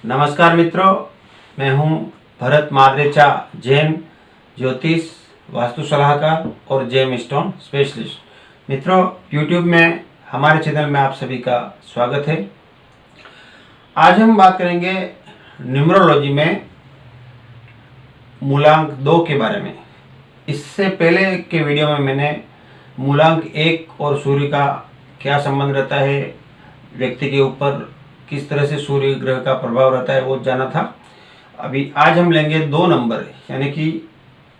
नमस्कार मित्रों, मैं हूं भरत माद्रेचा, जैन ज्योतिष वास्तु सलाहकार और जेम स्टोन स्पेशलिस्ट। मित्रों, YouTube में हमारे चैनल में आप सभी का स्वागत है। आज हम बात करेंगे न्यूमरोलॉजी में मूलांक 2 के बारे में। इससे पहले के वीडियो में मैंने मूलांक 1 और सूर्य का क्या संबंध रहता है, व्यक्ति के ऊपर किस तरह से सूर्य ग्रह का प्रभाव रहता है वो जाना था। अभी आज हम लेंगे 2 नंबर, यानी कि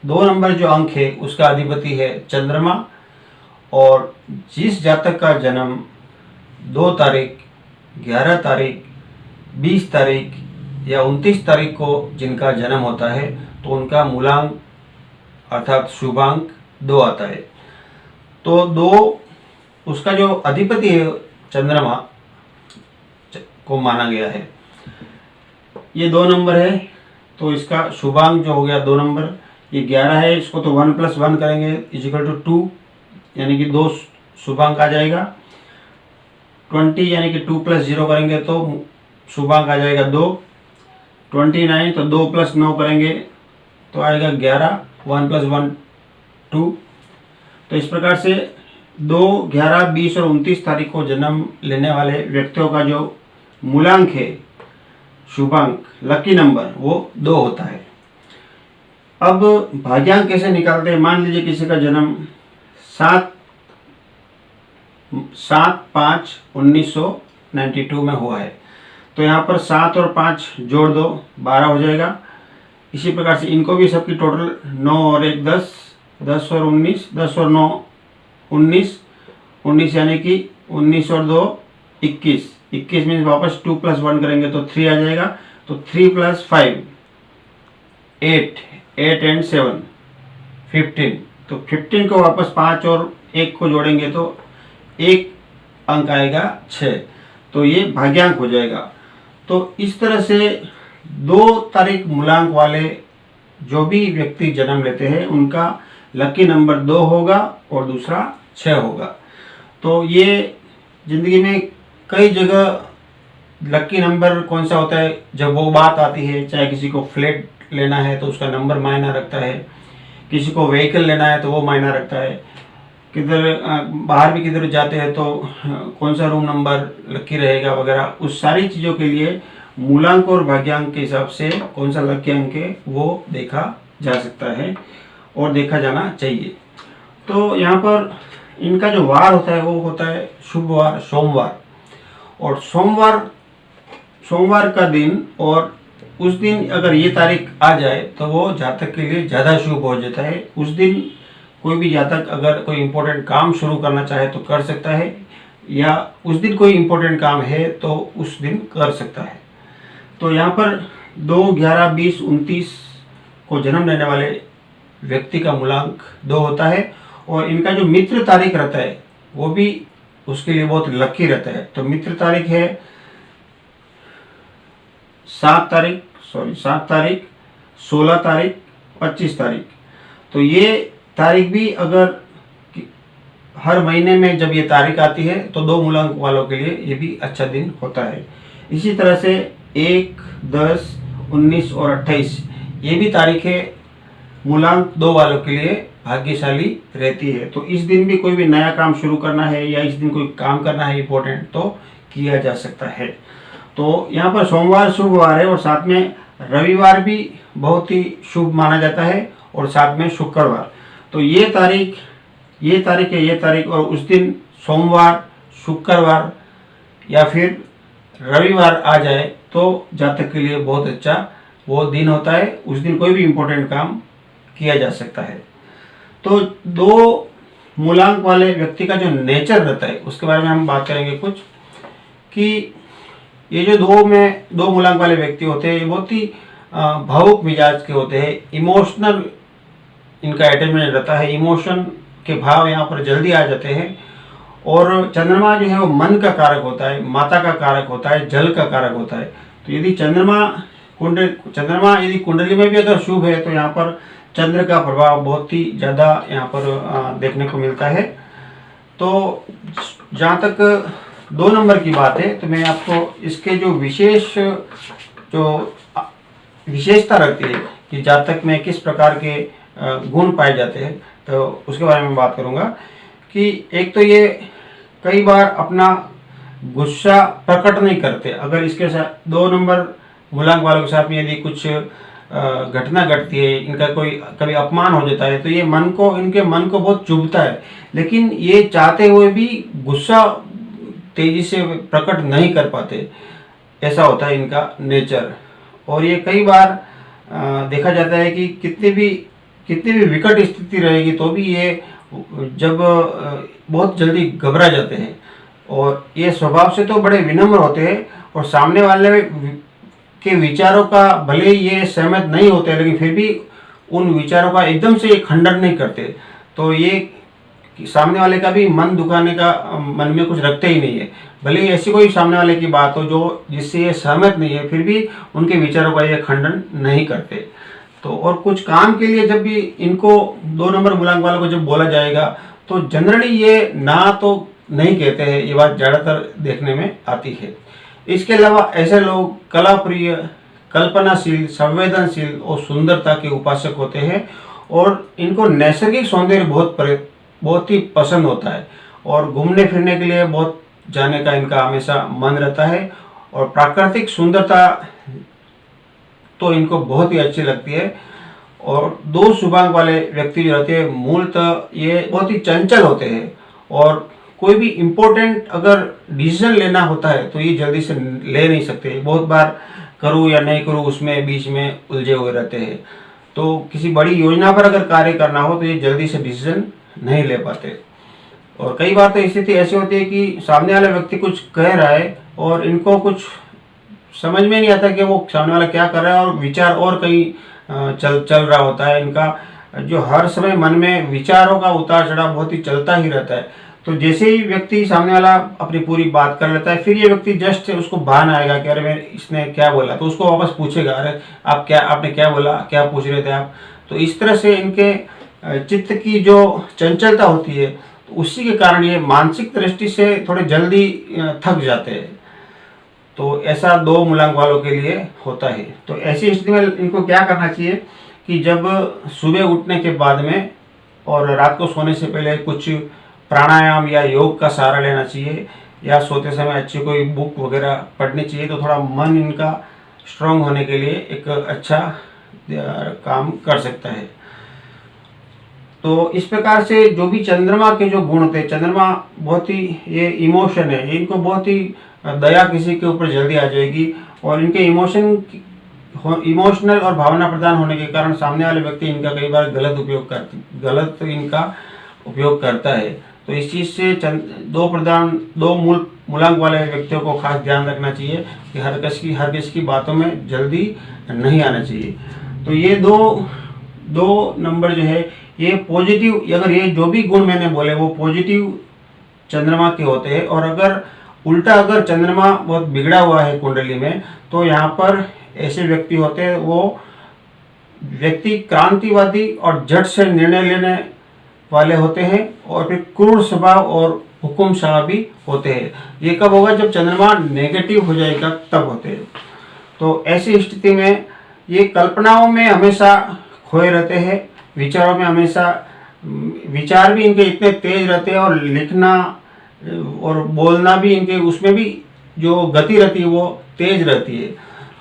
2 नंबर जो अंक है उसका अधिपति है चंद्रमा। और जिस जातक का जन्म 2 तारीख, 11 तारीख, 20 तारीख या 29 तारीख को जिनका जन्म होता है तो उनका मूलांक अर्थात शुभांक 2 आता है। तो 2 उसका जो अधिपति है चंद्रमा को माना गया है। ये 2 नंबर है तो इसका शुभांक जो हो गया 2 नंबर, ये 11 है, इसको तो 1 + 1 करेंगे इजिकल टू 2, यानी कि 2 शुभांक आ जाएगा। 20 यानी कि 2 + 0 करेंगे तो शुभांक आ जाएगा 2। 29 तो 2 + 9 करेंगे तो आएगा 11, 1 + 1 2। तो इस प्रकार से 2, 11, 20 और 29 तारीख को जन्म लेने वाले व्यक्तियों का जो मूलांक है, शुभांक, लकी नंबर, वो 2 होता है। अब भाग्यांक कैसे निकालते हैं? मान लीजिए किसी का जन्म 7/5/1992 में हुआ है, तो यहाँ पर 7 और 5 जोड़ दो, 12 हो जाएगा। इसी प्रकार से इनको भी सबकी टोटल 9 और 1 10, 10 और 19, 10 और 9 19, 19 यानी कि 19 और 2 21, 21 मीन्स वापस 2 + 1 करेंगे तो 3 आ जाएगा। तो 3 + 5 8, 8 and 7 15। तो 15 को वापस 5 और 1 को जोड़ेंगे तो 1 अंक आएगा 6। तो ये भाग्यांक हो जाएगा। तो इस तरह से 2 तारीख मूलांक वाले जो भी व्यक्ति जन्म लेते हैं उनका लकी नंबर 2 होगा और दूसरा 6 होगा। तो ये जिंदगी में कई जगह लकी नंबर कौन सा होता है जब वो बात आती है, चाहे किसी को फ्लैट लेना है तो उसका नंबर मायना रखता है, किसी को व्हीकल लेना है तो वो मायना रखता है, किधर बाहर भी किधर जाते हैं तो कौन सा रूम नंबर लकी रहेगा वगैरह, उस सारी चीज़ों के लिए मूलांक और भाग्यांक के हिसाब से कौन सा लकी अंक है वो देखा जा सकता है और देखा जाना चाहिए। तो यहाँ पर इनका जो वार होता है वो होता है शुभ वार, सोमवार। और सोमवार का दिन, और उस दिन अगर ये तारीख आ जाए तो वो जातक के लिए ज़्यादा शुभ हो जाता है। उस दिन कोई भी जातक अगर कोई इम्पोर्टेंट काम शुरू करना चाहे तो कर सकता है, या उस दिन कोई इम्पोर्टेंट काम है तो उस दिन कर सकता है। तो यहाँ पर 2, 11, 20, 29 को जन्म लेने वाले व्यक्ति का मूलांक 2 होता है। और इनका जो मित्र तारीख रहता है वो भी उसके लिए बहुत लकी रहता है। तो मित्र तारीख है 7 तारीख, 16 तारीख, 25 तारीख। तो ये तारीख भी अगर हर महीने में जब ये तारीख आती है तो 2 मूलांक वालों के लिए ये भी अच्छा दिन होता है। इसी तरह से 1, 10, 19 और 28 ये भी तारीखें मूलांक 2 वालों के लिए भाग्यशाली रहती है। तो इस दिन भी कोई भी नया काम शुरू करना है या इस दिन कोई काम करना है इम्पोर्टेंट तो किया जा सकता है। तो यहाँ पर सोमवार शुभ वार है और साथ में रविवार भी बहुत ही शुभ माना जाता है और साथ में शुक्रवार। तो ये तारीख और उस दिन सोमवार, शुक्रवार या फिर रविवार आ जाए तो जातक के लिए बहुत अच्छा वो दिन होता है। उस दिन कोई भी इम्पोर्टेंट काम किया जा सकता है। तो 2 मूलांक वाले व्यक्ति का जो नेचर रहता है उसके बारे में हम बात करेंगे कुछ, कि ये जो 2 मूलांक वाले व्यक्ति होते हैं ये बहुत ही भावुक मिजाज के होते हैं। इमोशनल इनका अटैचमेंट रहता है, इमोशन के भाव यहाँ पर जल्दी आ जाते हैं। और चंद्रमा जो है वो मन का कारक होता है, माता का कारक होता है, जल का कारक होता है। तो यदि चंद्रमा यदि कुंडली में भी अगर शुभ है तो यहाँ पर चंद्र का प्रभाव बहुत ही ज़्यादा यहाँ पर देखने को मिलता है। तो जहाँ तक 2 नंबर की बात है तो मैं आपको इसके जो विशेष जो विशेषता रखती है कि जातक में किस प्रकार के गुण पाए जाते हैं, तो उसके बारे में बात करूंगा। कि एक तो ये कई बार अपना गुस्सा प्रकट नहीं करते। अगर इसके साथ 2 नंबर मूलांक वालों के साथ में यदि कुछ घटना घटती है, इनका कोई कभी अपमान हो जाता है, तो ये इनके मन को बहुत चुभता है, लेकिन ये चाहते हुए भी गुस्सा तेजी से प्रकट नहीं कर पाते। ऐसा होता है इनका नेचर। और ये कई बार देखा जाता है कि कितनी भी विकट स्थिति रहेगी तो भी ये जब बहुत जल्दी घबरा जाते हैं। और ये स्वभाव से तो बड़े विनम्र होते हैं, और सामने वाले के विचारों का भले ही ये सहमत नहीं होते, लेकिन फिर भी उन विचारों का एकदम से ये खंडन नहीं करते। तो ये सामने वाले का भी मन दुखाने का मन में कुछ रखते ही नहीं है। भले ही ऐसी कोई सामने वाले की बात हो जो जिससे ये सहमत नहीं है, फिर भी उनके विचारों का ये खंडन नहीं करते। तो और कुछ काम के लिए जब भी इनको 2 नंबर मूलांक वालों को जब बोला जाएगा, तो जनरली ये ना तो नहीं कहते हैं। ये बात ज़्यादातर देखने में आती है। इसके अलावा ऐसे लोग कला प्रिय, कल्पनाशील, संवेदनशील और सुंदरता के उपासक होते हैं, और इनको नैसर्गिक सौंदर्य बहुत ही पसंद होता है, और घूमने फिरने के लिए बहुत जाने का इनका हमेशा मन रहता है। और प्राकृतिक सुंदरता तो इनको बहुत ही अच्छी लगती है। और 2 शुभांक वाले व्यक्ति जो रहते हैं, मूलतः ये बहुत ही चंचल होते हैं, और कोई भी इम्पोर्टेंट अगर डिसीजन लेना होता है तो ये जल्दी से ले नहीं सकते। बहुत बार करूँ या नहीं करूँ उसमें बीच में उलझे हुए रहते हैं। तो किसी बड़ी योजना पर अगर कार्य करना हो तो ये जल्दी से डिसीजन नहीं ले पाते। और कई बार तो स्थिति ऐसी होती है कि सामने वाला व्यक्ति कुछ कह रहा है और इनको कुछ समझ में नहीं आता कि वो सामने वाला क्या कर रहा है, और विचार और कहीं चल रहा होता है। इनका जो हर समय मन में विचारों का उतार चढ़ाव बहुत ही चलता ही रहता है। तो जैसे ही व्यक्ति सामने वाला अपनी पूरी बात कर लेता है, फिर ये व्यक्ति जस्ट उसको भान आएगा कि अरे इसने क्या बोला, तो उसको वापस पूछेगा, अरे आपने क्या बोला, क्या पूछ रहे थे आप। तो इस तरह से इनके चित्त की जो चंचलता होती है, तो उसी के कारण ये मानसिक दृष्टि से थोड़े जल्दी थक जाते हैं। तो ऐसा 2 मूलांक वालों के लिए होता है। तो ऐसी स्थिति में इनको क्या करना चाहिए कि जब सुबह उठने के बाद में और रात को सोने से पहले कुछ प्राणायाम या योग का सहारा लेना चाहिए, या सोते समय अच्छी कोई बुक वगैरह पढ़नी चाहिए, तो थोड़ा मन इनका स्ट्रांग होने के लिए एक अच्छा काम कर सकता है। तो इस प्रकार से जो भी चंद्रमा के जो गुण होते हैं, चंद्रमा बहुत ही ये इमोशन है, इनको बहुत ही दया किसी के ऊपर जल्दी आ जाएगी, और इनके इमोशनल और भावना प्रधान होने के कारण सामने वाले व्यक्ति इनका कई बार गलत उपयोग करता है। तो इस चीज़ से 2 मूलांक वाले व्यक्तियों को खास ध्यान रखना चाहिए कि हर किसी की बातों में जल्दी नहीं आना चाहिए। तो ये दो नंबर जो है ये पॉजिटिव, अगर ये जो भी गुण मैंने बोले वो पॉजिटिव चंद्रमा के होते हैं। और अगर उल्टा अगर चंद्रमा बहुत बिगड़ा हुआ है कुंडली में, तो यहाँ पर ऐसे व्यक्ति होते हैं, वो व्यक्ति क्रांतिवादी और झट से निर्णय लेने वाले होते हैं, और फिर क्रूर स्वभाव और हुकुमशाह भी होते हैं। ये कब होगा? जब चंद्रमा नेगेटिव हो जाएगा तब होते हैं। तो ऐसी स्थिति में ये कल्पनाओं में हमेशा खोए रहते हैं, विचारों में हमेशा, विचार भी इनके इतने तेज रहते हैं, और लिखना और बोलना भी इनके उसमें भी जो गति रहती है वो तेज रहती है।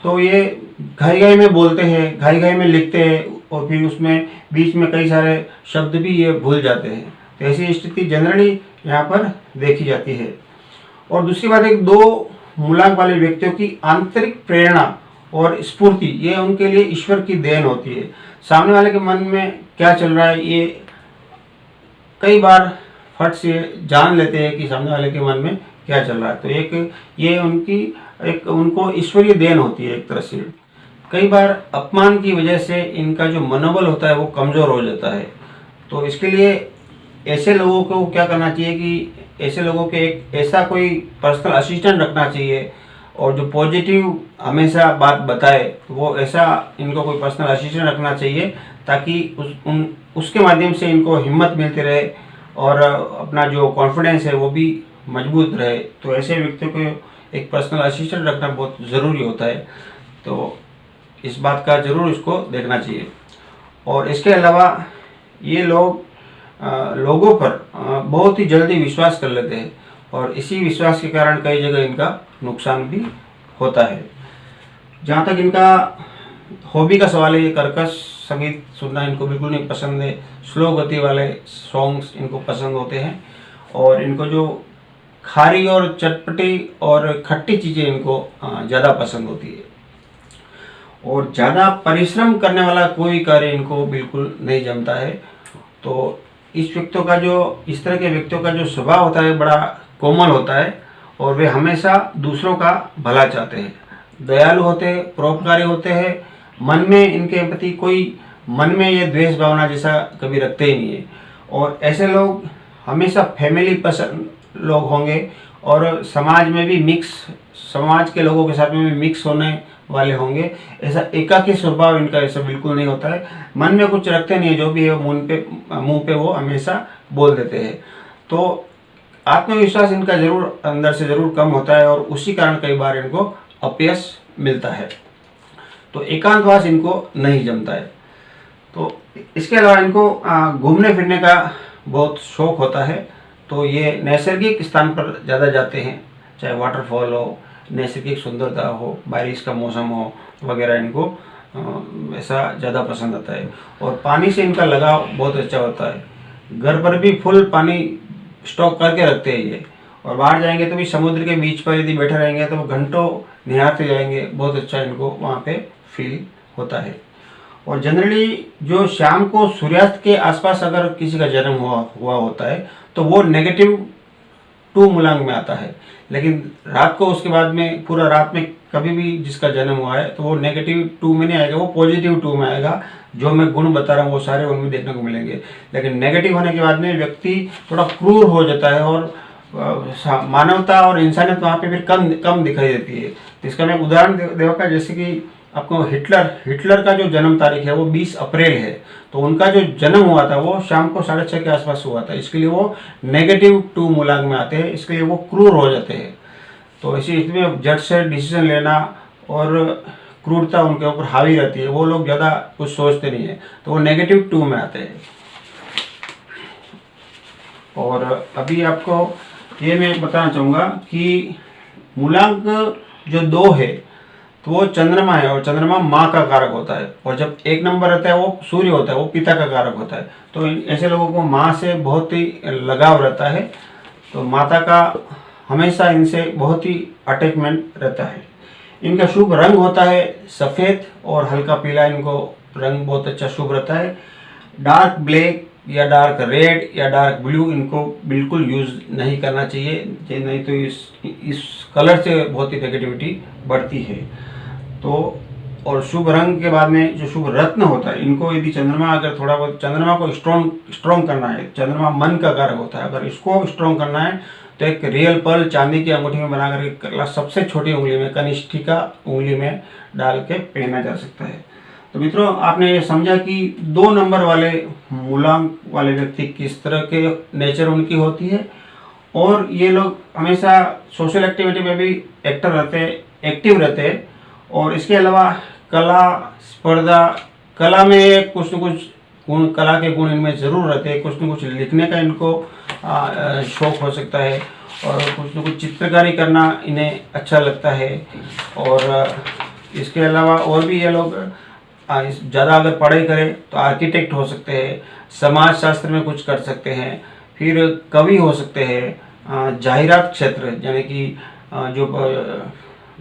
तो ये घाई में बोलते हैं, घाई में लिखते हैं, और फिर उसमें बीच में कई सारे शब्द भी ये भूल जाते हैं। तो ऐसी स्थिति जनरली यहाँ पर देखी जाती है। और दूसरी बात, 2 मूलांक वाले व्यक्तियों की आंतरिक प्रेरणा और स्फूर्ति, ये उनके लिए ईश्वर की देन होती है। सामने वाले के मन में क्या चल रहा है ये कई बार फट से जान लेते हैं कि सामने वाले के मन में क्या चल रहा है। तो उनको ईश्वरीय देन होती है एक तरह से। कई बार अपमान की वजह से इनका जो मनोबल होता है वो कमज़ोर हो जाता है। तो इसके लिए ऐसे लोगों को क्या करना चाहिए कि ऐसे लोगों के एक ऐसा कोई पर्सनल असिस्टेंट रखना चाहिए, और जो पॉजिटिव हमेशा बात बताए, वो ऐसा इनको कोई पर्सनल असिस्टेंट रखना चाहिए, ताकि उसके माध्यम से इनको हिम्मत मिलती रहे और अपना जो कॉन्फिडेंस है वो भी मजबूत रहे। तो ऐसे व्यक्तियों को एक पर्सनल असिस्टेंट रखना बहुत ज़रूरी होता है। तो इस बात का जरूर इसको देखना चाहिए। और इसके अलावा ये लोगों पर बहुत ही जल्दी विश्वास कर लेते हैं और इसी विश्वास के कारण कई जगह इनका नुकसान भी होता है। जहाँ तक इनका हॉबी का सवाल है, ये कर्कश संगीत सुनना इनको बिल्कुल नहीं पसंद है। स्लो गति वाले सॉन्ग्स इनको पसंद होते हैं और इनको जो खारी और चटपटी और खट्टी चीज़ें इनको ज़्यादा पसंद होती है। और ज़्यादा परिश्रम करने वाला कोई कार्य इनको बिल्कुल नहीं जमता है। तो इस तरह के व्यक्तियों का जो स्वभाव होता है बड़ा कोमल होता है और वे हमेशा दूसरों का भला चाहते हैं, दयालु होते हैं, परोपकारी होते हैं। मन में इनके प्रति मन में ये द्वेष भावना जैसा कभी रखते ही नहीं है। और ऐसे लोग हमेशा फैमिली पसंद लोग होंगे और समाज के लोगों के साथ में भी मिक्स होने वाले होंगे। ऐसा एकाकी स्वभाव इनका ऐसा बिल्कुल नहीं होता है। मन में कुछ रखते नहीं है, जो भी है मुंह पे वो हमेशा बोल देते हैं। तो आत्मविश्वास इनका जरूर अंदर से जरूर कम होता है और उसी कारण कई बार इनको अपयश मिलता है। तो एकांतवास इनको नहीं जमता है। तो इसके अलावा इनको घूमने फिरने का बहुत शौक होता है। तो ये नैसर्गिक स्थान पर ज़्यादा जाते हैं, चाहे वाटरफॉल हो, नैसर्गिक सुंदरता हो, बारिश का मौसम हो वगैरह, इनको ऐसा ज़्यादा पसंद आता है। और पानी से इनका लगाव बहुत अच्छा होता है। घर पर भी फुल पानी स्टॉक करके रखते हैं ये, और बाहर जाएंगे तो भी समुद्र के बीच पर यदि बैठे रहेंगे तो वो घंटों निहारते जाएंगे। बहुत अच्छा इनको वहाँ पे फील होता है। और जनरली जो शाम को सूर्यास्त के आसपास अगर किसी का जन्म हुआ होता है तो वो -2 मूलांक में आता है। लेकिन रात को उसके बाद में पूरा रात में कभी भी जिसका जन्म हुआ है तो वो -2 में नहीं आएगा, वो +2 में आएगा। जो मैं गुण बता रहा हूँ वो सारे उनमें देखने को मिलेंगे। लेकिन नेगेटिव होने के बाद में व्यक्ति थोड़ा क्रूर हो जाता है और मानवता और इंसानियत वहाँ पे फिर कम दिखाई देती है। तो इसका मैं उदाहरण देगा, जैसे कि आपको हिटलर का जो जन्म तारीख है वो 20 अप्रैल है। तो उनका जो जन्म हुआ था वो शाम को 6:30 के आसपास हुआ था। इसके लिए वो -2 मूलांक में आते हैं, इसके लिए वो क्रूर हो जाते हैं। तो इसी स्थिति में झट से डिसीजन लेना और क्रूरता उनके ऊपर हावी रहती है। वो लोग ज़्यादा कुछ सोचते नहीं है, तो वो -2 में आते हैं। और अभी आपको ये मैं बताना चाहूँगा कि मूलांक जो 2 है तो वो चंद्रमा है, और चंद्रमा माँ का कारक होता है। और जब 1 नंबर रहता है वो सूर्य होता है, वो पिता का कारक होता है। तो ऐसे लोगों को माँ से बहुत ही लगाव रहता है। तो माता का हमेशा इनसे बहुत ही अटैचमेंट रहता है। इनका शुभ रंग होता है सफ़ेद और हल्का पीला, इनको रंग बहुत अच्छा शुभ रहता है। डार्क ब्लैक या डार्क रेड या डार्क ब्लू इनको बिल्कुल यूज़ नहीं करना चाहिए, नहीं तो इस कलर से बहुत ही नेगेटिविटी बढ़ती है। तो और शुभ रंग के बाद में जो शुभ रत्न होता है, इनको यदि चंद्रमा अगर थोड़ा बहुत चंद्रमा को स्ट्रॉन्ग करना है, चंद्रमा मन का कारक होता है, अगर इसको स्ट्रॉन्ग करना है तो एक रियल पर्ल चांदी की अंगूठी में बना करके सबसे छोटी उंगली में, कनिष्ठिका उंगली में डाल के पहना जा सकता है। तो मित्रों, आपने ये समझा कि 2 नंबर वाले मूलांक वाले व्यक्ति किस तरह के नेचर उनकी होती है। और ये लोग हमेशा सोशल एक्टिविटी में भी एक्टिव रहते हैं। और इसके अलावा कला स्पर्धा, कला में कुछ न कुछ गुण, कला के गुण इनमें ज़रूर रहते हैं। कुछ न कुछ लिखने का इनको शौक़ हो सकता है, और कुछ न कुछ चित्रकारी करना इन्हें अच्छा लगता है। और इसके अलावा और भी ये लोग ज़्यादा अगर पढ़ाई करें तो आर्किटेक्ट हो सकते हैं, समाज शास्त्र में कुछ कर सकते हैं, फिर कवि हो सकते हैं, जाहिरात क्षेत्र यानी कि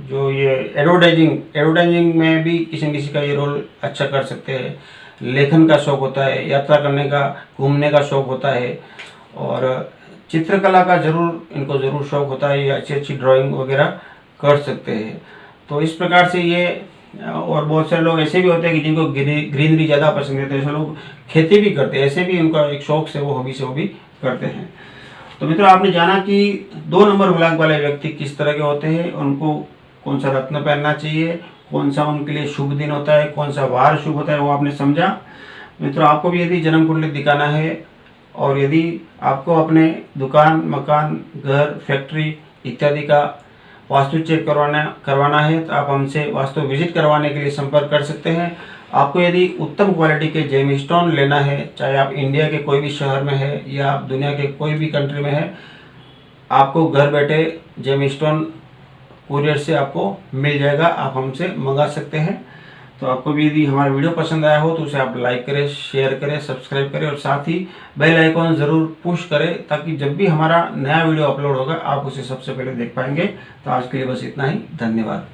जो ये एडवर्टाइजिंग में भी किसी न किसी का ये रोल अच्छा कर सकते हैं। लेखन का शौक़ होता है, यात्रा करने का, घूमने का शौक़ होता है, और चित्रकला का इनको ज़रूर शौक़ होता है। ये अच्छी ड्राइंग वगैरह कर सकते हैं। तो इस प्रकार से ये, और बहुत सारे लोग ऐसे भी होते हैं कि जिनको ग्रीनरी ज़्यादा पसंद है, तो ऐसे लोग खेती भी करते हैं। ऐसे भी उनका एक शौक़ से वो हॉबी से वो भी करते हैं। तो मित्रों, आपने जाना कि 2 नंबर मूलांक वाले व्यक्ति किस तरह के होते हैं, उनको कौन सा रत्न पहनना चाहिए, कौन सा उनके लिए शुभ दिन होता है, कौन सा वार शुभ होता है, वो आपने समझा। मित्रों, आपको भी यदि जन्म कुंडली दिखाना है और यदि आपको अपने दुकान, मकान, घर, फैक्ट्री इत्यादि का वास्तु चेक करवाना है तो आप हमसे वास्तु विजिट करवाने के लिए संपर्क कर सकते हैं। आपको यदि उत्तम क्वालिटी के जेम स्टोन लेना है, चाहे आप इंडिया के कोई भी शहर में है या आप दुनिया के कोई भी कंट्री में है, आपको घर बैठे जेम स्टोन कुरियर से आपको मिल जाएगा, आप हमसे मंगा सकते हैं। तो आपको भी यदि हमारा वीडियो पसंद आया हो तो उसे आप लाइक करें, शेयर करें, सब्सक्राइब करें और साथ ही बेल आइकॉन ज़रूर पुश करें, ताकि जब भी हमारा नया वीडियो अपलोड होगा आप उसे सबसे पहले देख पाएंगे। तो आज के लिए बस इतना ही, धन्यवाद।